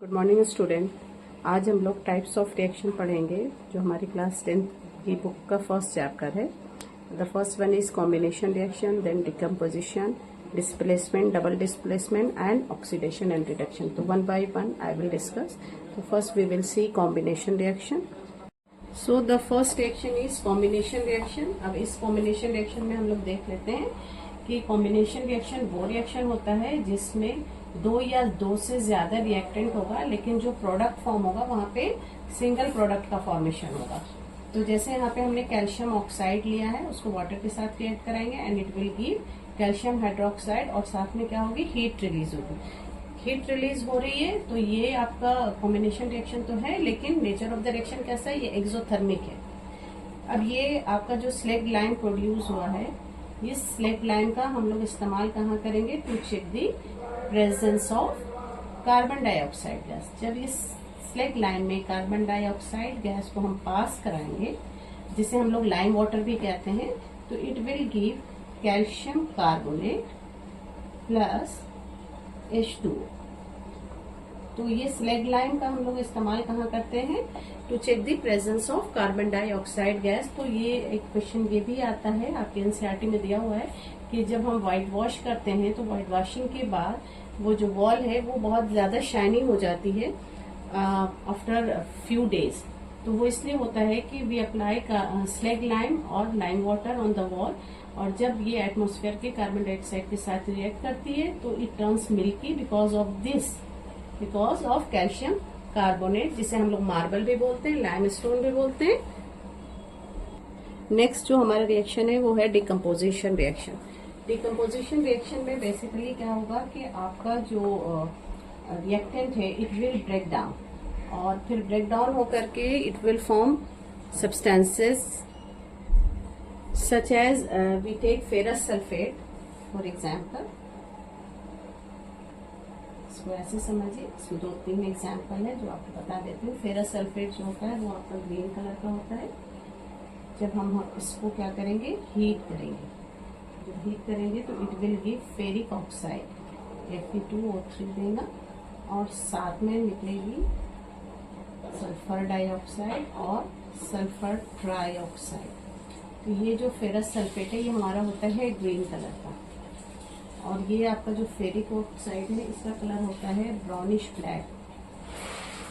Good morning student. आज हम लोग टाइप्स ऑफ रिएक्शन पढ़ेंगे जो हमारी क्लास 10 की बुक का फर्स्ट चैप्टर है। The first one is combination reaction, then decomposition, displacement, double displacement and oxidation and reduction. तो one by one I will discuss. तो first we will see combination reaction. So the first reaction is combination reaction. अब इस combination reaction में हम लोग देख लेते हैं कि कॉम्बिनेशन रिएक्शन वो रिएक्शन होता है जिसमें दो या दो से ज्यादा रिएक्टेंट होगा, लेकिन जो प्रोडक्ट फॉर्म होगा वहां पे सिंगल प्रोडक्ट का फॉर्मेशन होगा। तो जैसे यहाँ पे हमने कैल्शियम ऑक्साइड लिया है, उसको वाटर के साथ रिएक्ट कराएंगे and it will give calcium hydroxide, और साथ में क्या होगी, हीट रिलीज होगी। हीट रिलीज हो रही है, तो ये आपका कॉम्बिनेशन रिएक्शन तो है, लेकिन नेचर ऑफ द रिएक्शन कैसा है, ये एक्सोथर्मिक है। अब ये आपका जो स्लेग लाइन प्रोड्यूस हुआ है, इस स्लेग लाइन का हम लोग इस्तेमाल कहाँ करेंगे, to check the presence of carbon dioxide gas. जब इस स्लेग लाइन में कार्बन डाइऑक्साइड गैस को हम पास कराएंगे, जिसे हम लोग लाइम वाटर भी कहते हैं, तो it will give calcium carbonate plus H2O। तो ये स्लेग लाइन का हम लोग इस्तेमाल कहाँ करते हैं, to check the presence of carbon dioxide gas. तो ये एक क्वेश्चन ये भी आता है, आपके एनसीईआरटी में दिया हुआ है कि जब हम व्हाइट वॉश करते हैं तो व्हाइट वॉशिंग के बाद वो जो वॉल है वो बहुत ज्यादा शाइनिंग हो जाती है आफ्टर फ्यू डेज। तो वो इसलिए होता है कि वी अप्लाई स्लेग लाइम और lime water on the wall, और जब ये एटमॉस्फेयर के कार्बन डाइऑक्साइड के साथ रिएक्ट करती है तो it turns milky because of this, because of calcium carbonate, जिसे हम लोग मार्बल भी बोलते हैं, लाइमस्टोन भी बोलते हैं। नेक्स्ट जो हमारा रिएक्शन है वो है डिकम्पोजिशन रिएक्शन। डिकम्पोजिशन रिएक्शन में बेसिकली क्या होगा कि आपका जो रिएक्टेंट है इट विल ब्रेक डाउन, और फिर ब्रेक डाउन होकर के it will form substances such as we take ferrous sulphate for example. इसको ऐसे समझिए, इसमें दो तीन एग्जाम्पल है जो आपको बता देती हूँ। फेरस सल्फेट जो होता है वो आपका ग्रीन कलर का होता है। जब हम इसको क्या करेंगे, हीट करेंगे, जब हीट करेंगे तो it will give ferric oxide, Fe2O3 देगा, और साथ में निकलेगी सल्फर डाइऑक्साइड और सल्फर ट्राइऑक्साइड। तो ये जो फेरस सल्फेट है ये हमारा होता है ग्रीन कलर का, और ये आपका जो फेरिक ऑक्साइड है इसका कलर होता है ब्राउनिश ब्लैक।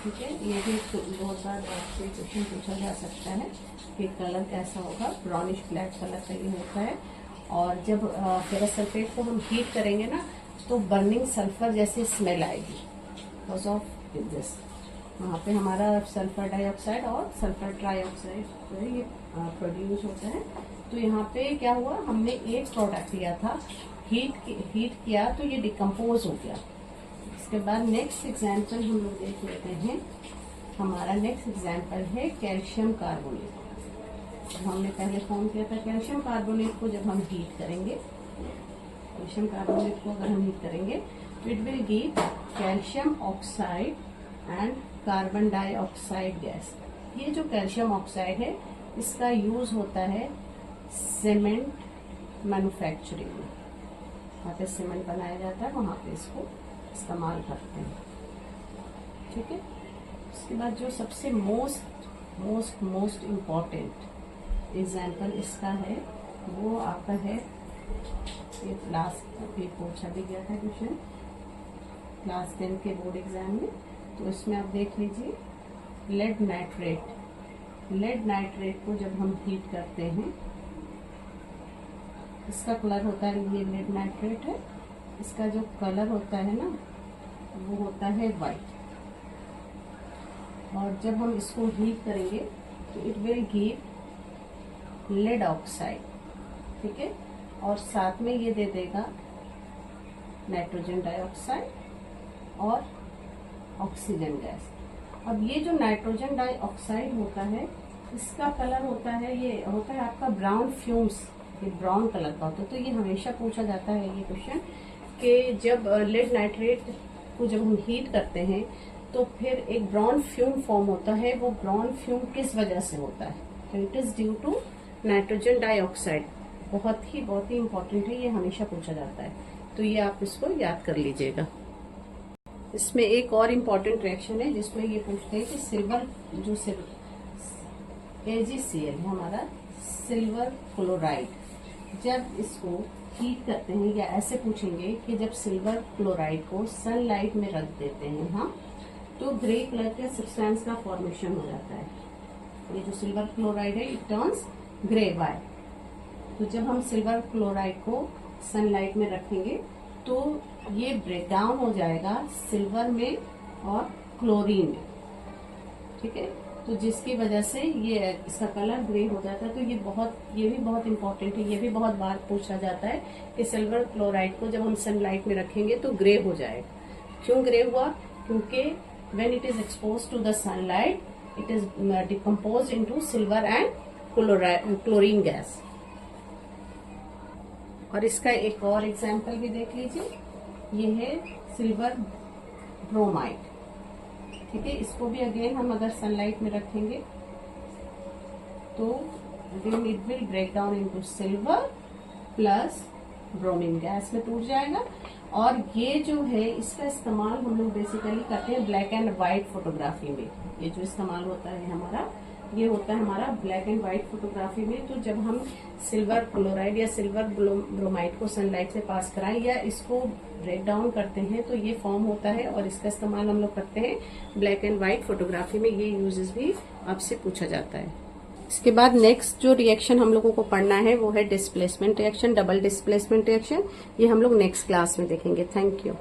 ठीक है, ये भी बहुत बार आपसे क्वेश्चन पूछा जा सकता है कि कलर कैसा होगा, ब्राउनिश ब्लैक कलर का ये होता है। और जब फेरस सल्फेट को हम हीट करेंगे ना तो बर्निंग सल्फर जैसी स्मेल आएगी बिकॉज ऑफ दिस। वहाँ पे हमारा सल्फर डाइऑक्साइड और सल्फर ट्राइऑक्साइड जो है ये प्रोड्यूस होता है। तो यहाँ पे क्या हुआ, हमने एक प्रोडक्ट लिया था, हीट किया तो ये डिकम्पोज हो गया। इसके बाद नेक्स्ट एग्जाम्पल हम लोग देख लेते हैं। हमारा नेक्स्ट एग्जाम्पल है कैल्शियम कार्बोनेट। हमने पहले फॉर्म किया था कैल्शियम कार्बोनेट को, जब हम हीट करेंगे, कैल्शियम कार्बोनेट को अगर हम हीट करेंगे तो it will give calcium oxide and carbon dioxide gas. ये जो कैल्शियम ऑक्साइड है इसका यूज होता है सीमेंट मैन्युफैक्चरिंग में, वहाँ पे सीमेंट बनाया जाता है, वहाँ पे इसको इस्तेमाल करते हैं। ठीक है, उसके बाद जो सबसे मोस्ट इम्पॉर्टेंट एग्जाम्पल इसका है वो आपका है, ये लास्ट पे पूछा भी गया था क्वेश्चन क्लास 10 के बोर्ड एग्जाम में। तो इसमें आप देख लीजिए, लेड नाइट्रेट को जब हम हीट करते हैं, इसका कलर होता है, ये लेड नाइट्रेट है, इसका जो कलर होता है ना वो होता है वाइट। और जब हम इसको हीट करेंगे तो it will give lead oxide. ठीक है, और साथ में ये दे देगा नाइट्रोजन डाइऑक्साइड और ऑक्सीजन गैस। अब ये जो नाइट्रोजन डाइऑक्साइड होता है इसका कलर होता है, ये होता है आपका ब्राउन फ्यूम्स, ये ब्राउन कलर का होता है। तो ये हमेशा पूछा जाता है ये क्वेश्चन कि जब लेड नाइट्रेट को जब हम हीट करते हैं तो फिर एक ब्राउन फ्यूम फॉर्म होता है, वो ब्राउन फ्यूम किस वजह से होता है, तो it is due to nitrogen dioxide. बहुत ही इंपॉर्टेंट है, ये हमेशा पूछा जाता है, तो ये आप इसको याद कर लीजिएगा। इसमें एक और इम्पोर्टेंट रिएक्शन है जिसमें ये पूछते हैं कि सिल्वर जो AgCl है हमारा सिल्वर क्लोराइड, जब इसको हीट करते हैं या ऐसे पूछेंगे कि जब सिल्वर क्लोराइड को सनलाइट में रख देते हैं हम, तो ग्रे कलर के सब्सटेंस का फॉर्मेशन हो जाता है। ये जो सिल्वर क्लोराइड है इट टर्न्स ग्रे बाय। तो जब हम सिल्वर क्लोराइड को सनलाइट में रखेंगे तो ये ब्रेक डाउन हो जाएगा सिल्वर में और क्लोरीन में, ठीक है। तो जिसकी वजह से ये इसका कलर ग्रे हो जाता है। तो ये भी बहुत इंपॉर्टेंट है, ये भी बहुत बार पूछा जाता है कि सिल्वर क्लोराइड को जब हम सनलाइट में रखेंगे तो ग्रे हो जाएगा। क्यों ग्रे हुआ? क्योंकि when it is expose to the sunlight it is decompose into silver and chlorine gas. और इसका एक और एग्जाम्पल भी देख लीजिए, ये है सिल्वर ब्रोमाइड, ठीक है। इसको भी अगेन हम अगर सनलाइट में रखेंगे तो again it will break down into silver plus bromine gas में टूट जाएगा। और ये जो है इसका इस्तेमाल हम लोग बेसिकली करते हैं ब्लैक एंड व्हाइट फोटोग्राफी में। ये जो इस्तेमाल होता है हमारा, ये होता है हमारा ब्लैक एंड व्हाइट फोटोग्राफी में। तो जब हम सिल्वर क्लोराइड या सिल्वर ब्रोमाइड को सनलाइट से पास कराएं या इसको ब्रेक डाउन करते हैं तो ये फॉर्म होता है, और इसका इस्तेमाल हम लोग करते हैं ब्लैक एंड व्हाइट फोटोग्राफी में। ये यूजेस भी आपसे पूछा जाता है। इसके बाद नेक्स्ट जो रिएक्शन हम लोगों को पढ़ना है वो है displacement reaction, double displacement reaction. ये हम लोग नेक्स्ट क्लास में देखेंगे। Thank you.